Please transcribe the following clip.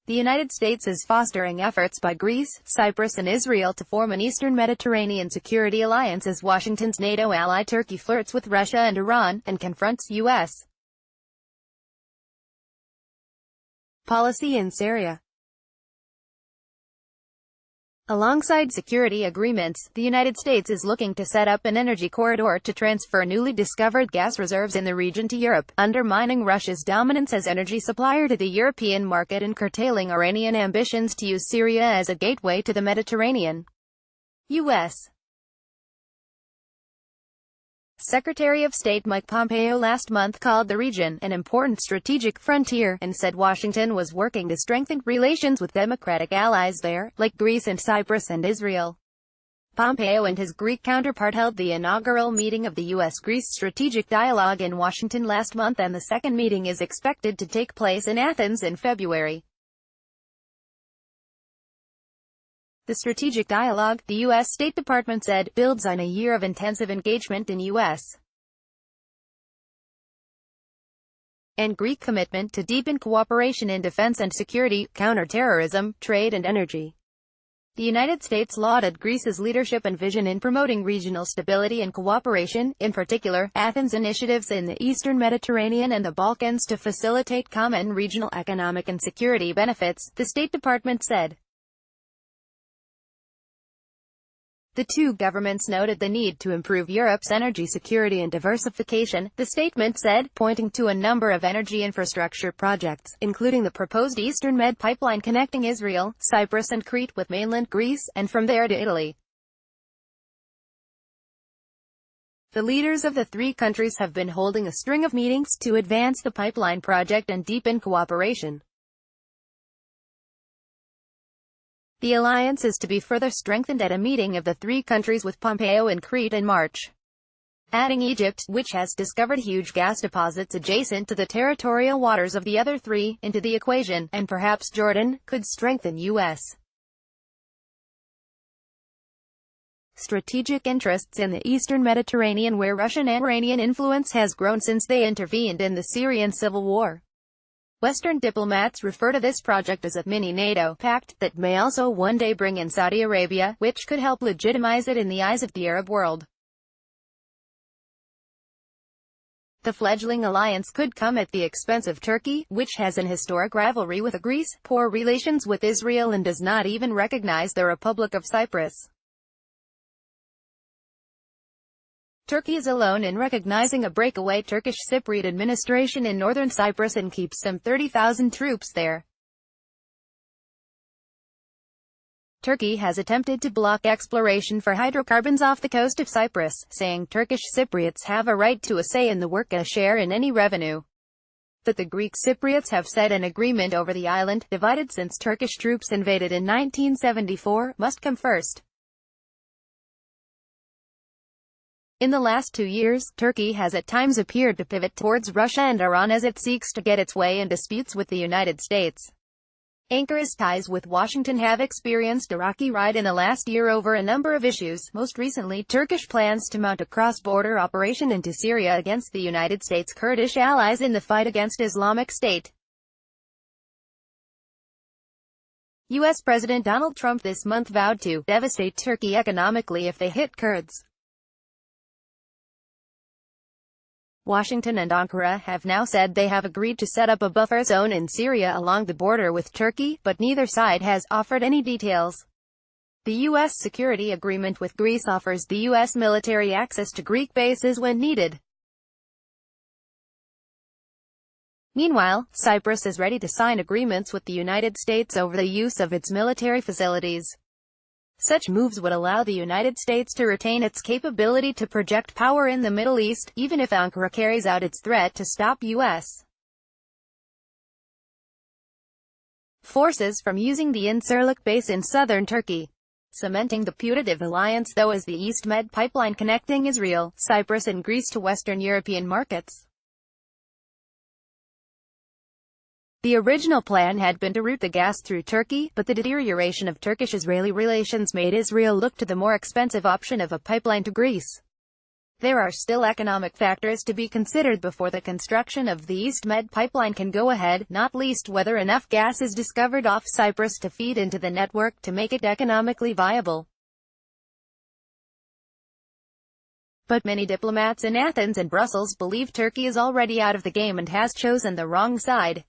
The United States is fostering efforts by Greece, Cyprus and Israel to form an Eastern Mediterranean security alliance as Washington's NATO ally Turkey flirts with Russia and Iran, and confronts U.S. policy in Syria. Alongside security agreements, the United States is looking to set up an energy corridor to transfer newly discovered gas reserves in the region to Europe, undermining Russia's dominance as energy supplier to the European market and curtailing Iranian ambitions to use Syria as a gateway to the Mediterranean. U.S. Secretary of State Mike Pompeo last month called the region an important strategic frontier, and said Washington was working to strengthen relations with democratic allies there, like Greece and Cyprus and Israel. Pompeo and his Greek counterpart held the inaugural meeting of the U.S.-Greece Strategic Dialogue in Washington last month, and the second meeting is expected to take place in Athens in February. The strategic dialogue, the U.S. State Department said, builds on a year of intensive engagement in U.S. and Greek commitment to deepen cooperation in defense and security, counterterrorism, trade and energy. The United States lauded Greece's leadership and vision in promoting regional stability and cooperation, in particular, Athens' initiatives in the Eastern Mediterranean and the Balkans to facilitate common regional economic and security benefits, the State Department said. The two governments noted the need to improve Europe's energy security and diversification, the statement said, pointing to a number of energy infrastructure projects, including the proposed Eastern Med pipeline connecting Israel, Cyprus and Crete with mainland Greece, and from there to Italy. The leaders of the three countries have been holding a string of meetings to advance the pipeline project and deepen cooperation. The alliance is to be further strengthened at a meeting of the three countries with Pompeo in Crete in March. Adding Egypt, which has discovered huge gas deposits adjacent to the territorial waters of the other three, into the equation, and perhaps Jordan, could strengthen U.S. strategic interests in the Eastern Mediterranean, where Russian and Iranian influence has grown since they intervened in the Syrian civil war. Western diplomats refer to this project as a mini-NATO pact that may also one day bring in Saudi Arabia, which could help legitimize it in the eyes of the Arab world. The fledgling alliance could come at the expense of Turkey, which has an historic rivalry with Greece, poor relations with Israel and does not even recognize the Republic of Cyprus. Turkey is alone in recognizing a breakaway Turkish Cypriot administration in northern Cyprus and keeps some 30,000 troops there. Turkey has attempted to block exploration for hydrocarbons off the coast of Cyprus, saying Turkish Cypriots have a right to a say in the work and a share in any revenue. But the Greek Cypriots have said an agreement over the island, divided since Turkish troops invaded in 1974, must come first. In the last 2 years, Turkey has at times appeared to pivot towards Russia and Iran as it seeks to get its way in disputes with the United States. Ankara's ties with Washington have experienced a rocky ride in the last year over a number of issues, most recently Turkish plans to mount a cross-border operation into Syria against the United States' Kurdish allies in the fight against Islamic State. U.S. President Donald Trump this month vowed to devastate Turkey economically if they hit Kurds. Washington and Ankara have now said they have agreed to set up a buffer zone in Syria along the border with Turkey, but neither side has offered any details. The U.S. security agreement with Greece offers the U.S. military access to Greek bases when needed. Meanwhile, Cyprus is ready to sign agreements with the United States over the use of its military facilities. Such moves would allow the United States to retain its capability to project power in the Middle East, even if Ankara carries out its threat to stop U.S. forces from using the Incirlik base in southern Turkey. Cementing the putative alliance, though, is the East Med pipeline connecting Israel, Cyprus and Greece to Western European markets. The original plan had been to route the gas through Turkey, but the deterioration of Turkish-Israeli relations made Israel look to the more expensive option of a pipeline to Greece. There are still economic factors to be considered before the construction of the East Med pipeline can go ahead, not least whether enough gas is discovered off Cyprus to feed into the network to make it economically viable. But many diplomats in Athens and Brussels believe Turkey is already out of the game and has chosen the wrong side.